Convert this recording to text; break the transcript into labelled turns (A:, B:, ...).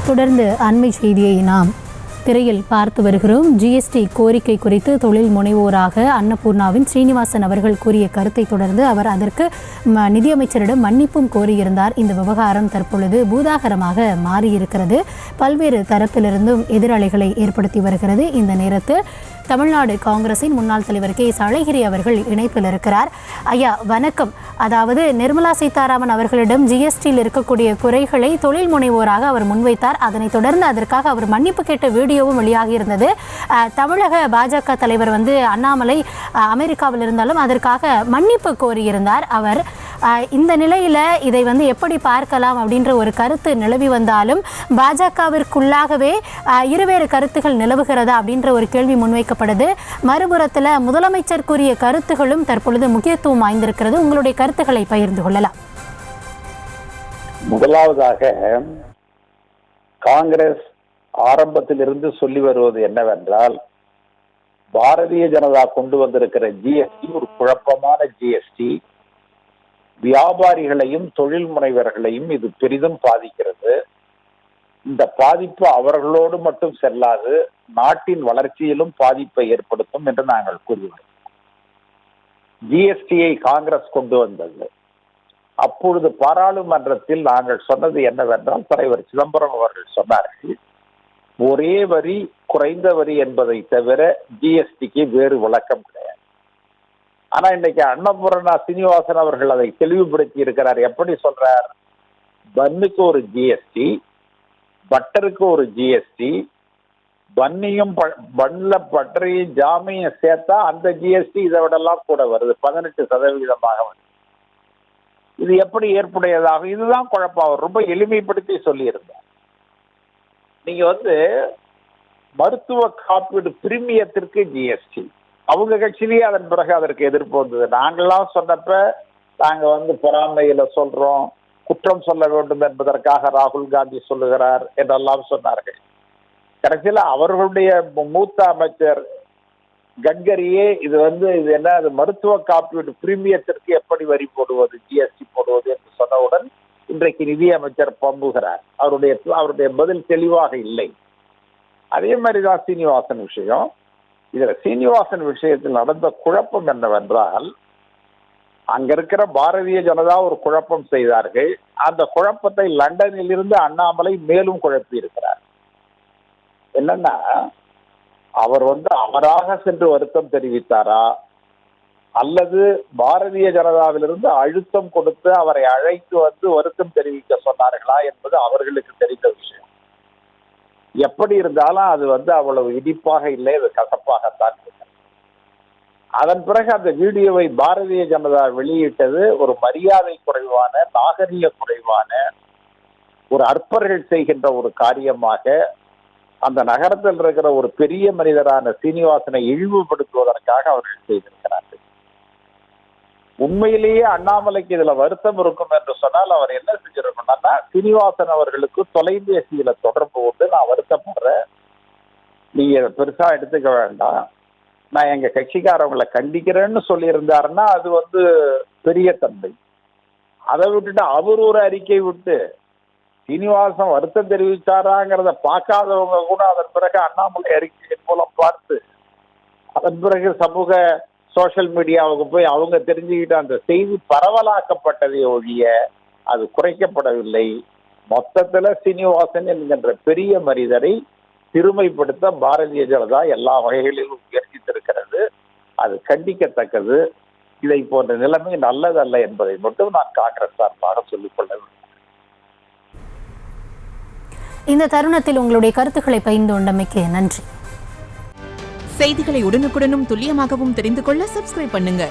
A: தொடர்ந்து அண்மை செய்தியை நாம் திரையில் பார்த்து வருகிறோம். ஜிஎஸ்டி கோரிக்கை குறித்து தொழில் முனைவோராக அன்னபூர்ணாவின் ஸ்ரீனிவாசன் அவர்கள் கூறிய கருத்தை தொடர்ந்து அவர் அதற்கு நிதியமைச்சரிடம் மன்னிப்பும் கோரியிருந்தார். இந்த விவகாரம் தற்பொழுது பூதாகரமாக மாறியிருக்கிறது. பல்வேறு தரப்பிலிருந்தும் எதிரலைகளை ஏற்படுத்தி வருகிறது. இந்த நேரத்தில் தமிழ்நாடு காங்கிரசின் முன்னாள் தலைவர் எஸ் அழகிரி அவர்கள் இணைப்பில் இருக்கிறார். ஐயா வணக்கம். அதாவது நிர்மலா சீதாராமன் அவர்களிடம் ஜிஎஸ்டியில் இருக்கக்கூடிய குறைகளை தொழில் முனைவோராக அவர் முன்வைத்தார். அதனைத் தொடர்ந்து அதற்காக அவர் மன்னிப்பு கேட்ட வீடியோவும் வெளியாகி இருந்தது. தமிழக பாஜக தலைவர் அண்ணாமலை அமெரிக்காவில் இருந்தாலும் அதற்காக மன்னிப்பு கோரியிருந்தார். அவர் இந்த நிலையில் இதை எப்படி பார்க்கலாம் அப்படின்ற ஒரு கருத்து நிலவி வந்தாலும் பாஜகவிற்குள்ளாகவே இருவேறு கருத்துகள் நிலவுகிறதா அப்படின்ற ஒரு கேள்வி முன்வைக்கப்படுது. மறுபுறத்தில் முதலமைச்சர் கூறிய கருத்துகளும் தற்பொழுது முக்கியத்துவம் வாய்ந்திருக்கிறது. உங்களுடைய கருத்துக்களை பகிர்ந்து கொள்ளலாம்.
B: முதலாவதாக காங்கிரஸ் ஆரம்பத்திலிருந்து சொல்லி வருவது என்னவென்றால், பாரதிய ஜனதா கொண்டு வந்திருக்கிற ஜிஎஸ்டி ஒரு குழப்பமான ஜிஎஸ்டி, வியாபாரிகளையும் தொழில் முனைவர்களையும் இது பெரிதும் பாதிக்கிறது. இந்த பாதிப்பு அவர்களோடு மட்டும் செல்லாது, நாட்டின் வளர்ச்சியிலும் பாதிப்பை ஏற்படுத்தும் என்று நாங்கள் கூறுகிறோம். ஜிஎஸ்டியை காங்கிரஸ் கொண்டு வந்தது. அப்பொழுது பாராளுமன்றத்தில் நாங்கள் சொன்னது என்னவென்றால், தலைவர் சிதம்பரம் அவர்கள் சொன்னார்கள், ஒரே வரி குறைந்த வரி என்பதை தவிர ஜிஎஸ்டிக்கு வேறு விளக்கம் கிடையாது. ஆனா இன்னைக்கு அன்னபூர்ணா சீனிவாசன் அவர்கள் அதை தெளிவுபடுத்தி இருக்கிறார். எப்படி சொல்றார்? பன்னுக்கு ஒரு ஜிஎஸ்டி, பட்டருக்கு ஒரு ஜிஎஸ்டி, பன்னியும் பன்ல பட்டரையும் ஜாமையும் சேர்த்தா அந்த ஜிஎஸ்டி இதை விடலாம் கூட வருது, 18% வருது. இது எப்படி ஏற்புடையதாகும்? இதுதான் குழப்பம். அவர் ரொம்ப எளிமைப்படுத்தி சொல்லியிருந்தார். நீங்க மருத்துவ காப்பீடு பிரீமியத்திற்கு ஜிஎஸ்டி, அவங்க கட்சியிலேயே அதன் பிறகு அதற்கு எதிர்ப்பு வந்தது. நாங்களாம் சொன்னப்ப நாங்க பொறாமையில சொல்றோம், குற்றம் சொல்ல வேண்டும் என்பதற்காக ராகுல் காந்தி சொல்லுகிறார் என்றெல்லாம் சொன்னார்கள். கடைசியில் அவர்களுடைய மூத்த அமைச்சர் கட்கரியே இது என்ன, அது மருத்துவ காப்பீடு பிரீமியத்திற்கு எப்படி வரி போடுவது, ஜிஎஸ்டி போடுவது என்று சொன்னவுடன் இன்றைக்கு நிதி அமைச்சர் பம்புகிறார். அவருடைய பதில் தெளிவாக இல்லை. அதே மாதிரிதான் சீனிவாசன் விஷயம். இதுல சீனிவாசன் விஷயத்தில் நடந்த குழப்பம் என்னவென்றால், அங்க இருக்கிற பாரதிய ஜனதா ஒரு குழப்பம் செய்தார்கள். அந்த குழப்பத்தை லண்டனில் இருந்து அண்ணாமலை மேலும் குழப்பி இருக்கிறார். என்னன்னா, அவர் அவராக சென்று வருத்தம் தெரிவித்தாரா அல்லது பாரதிய ஜனதாவிலிருந்து அழுத்தம் கொடுத்து அவரை அழைத்து வருத்தம் தெரிவிக்க சொன்னார்களா என்பது அவர்களுக்கு தெரிந்த விஷயம். எப்படி இருந்தாலும் அது அவ்வளவு இனிப்பாக இல்லை, அது கசப்பாகத்தான் இருக்கு. அதன் பிறகு அந்த வீடியோவை பாரதிய ஜனதா வெளியிட்டது ஒரு மரியாதை குறைவான, நாகரிக குறைவான, ஒரு அற்பர்கள் செய்கின்ற ஒரு காரியமாக அந்த நகரத்தில் இருக்கிற ஒரு பெரிய மனிதரான சீனிவாசனை இழிவுபடுத்துவதற்காக அவர்கள் செய்திருக்கிறார்கள். உண்மையிலேயே அண்ணாமலைக்கு இதுல வருத்தம் இருக்கும் என்று சொன்னால் அவர் என்ன செஞ்சிருக்கணும்னா, சீனிவாசன் அவர்களுக்கு தொலைபேசியில தொடர்பு கொண்டு, நான் வருத்தப்படுறேன், நீங்க பெருசா எடுத்துக்க வேண்டாம், நான் எங்க கட்சிக்காரவங்களை கண்டிக்கிறேன்னு சொல்லியிருந்தாருன்னா அது பெரிய தன்மை. அதை விட்டுட்டு அவர் ஒரு அறிக்கை விட்டு சீனிவாசன் வருத்தம் தெரிவிச்சாராங்கிறத பார்க்காதவங்க கூட அதன் பிறகு அண்ணாமலை அறிக்கையின் மூலம் பார்த்து அதன் பிறகு சமூக சோசியல் மீடியாவுக்கு போய் அவங்க தெரிஞ்சுக்கிட்ட அந்த செய்தி பரவலாக்கப்பட்டதை ஒழிய அது குறைக்கப்படவில்லை. மொத்தத்துல சீனிவாசன் என்கின்ற பெரிய மனிதரை சிறுமைப்படுத்த பாரதிய ஜனதா எல்லா வகைகளிலும் முயற்சித்திருக்கிறது. அது கண்டிக்கத்தக்கது. இதை போன்ற நிலைமை நல்லதல்ல என்பதை மட்டும் நான் காங்கிரஸ் சார்பாக சொல்லிக்கொள்ள வேண்டும்.
A: இந்த தருணத்தில் உங்களுடைய கருத்துக்களை பகிர்ந்து கொண்டமைக்கு நன்றி.
C: செய்திகளை உடனுக்குடனும் துல்லியமாகவும் தெரிந்து கொள்ள சப்ஸ்கிரைப் பண்ணுங்க.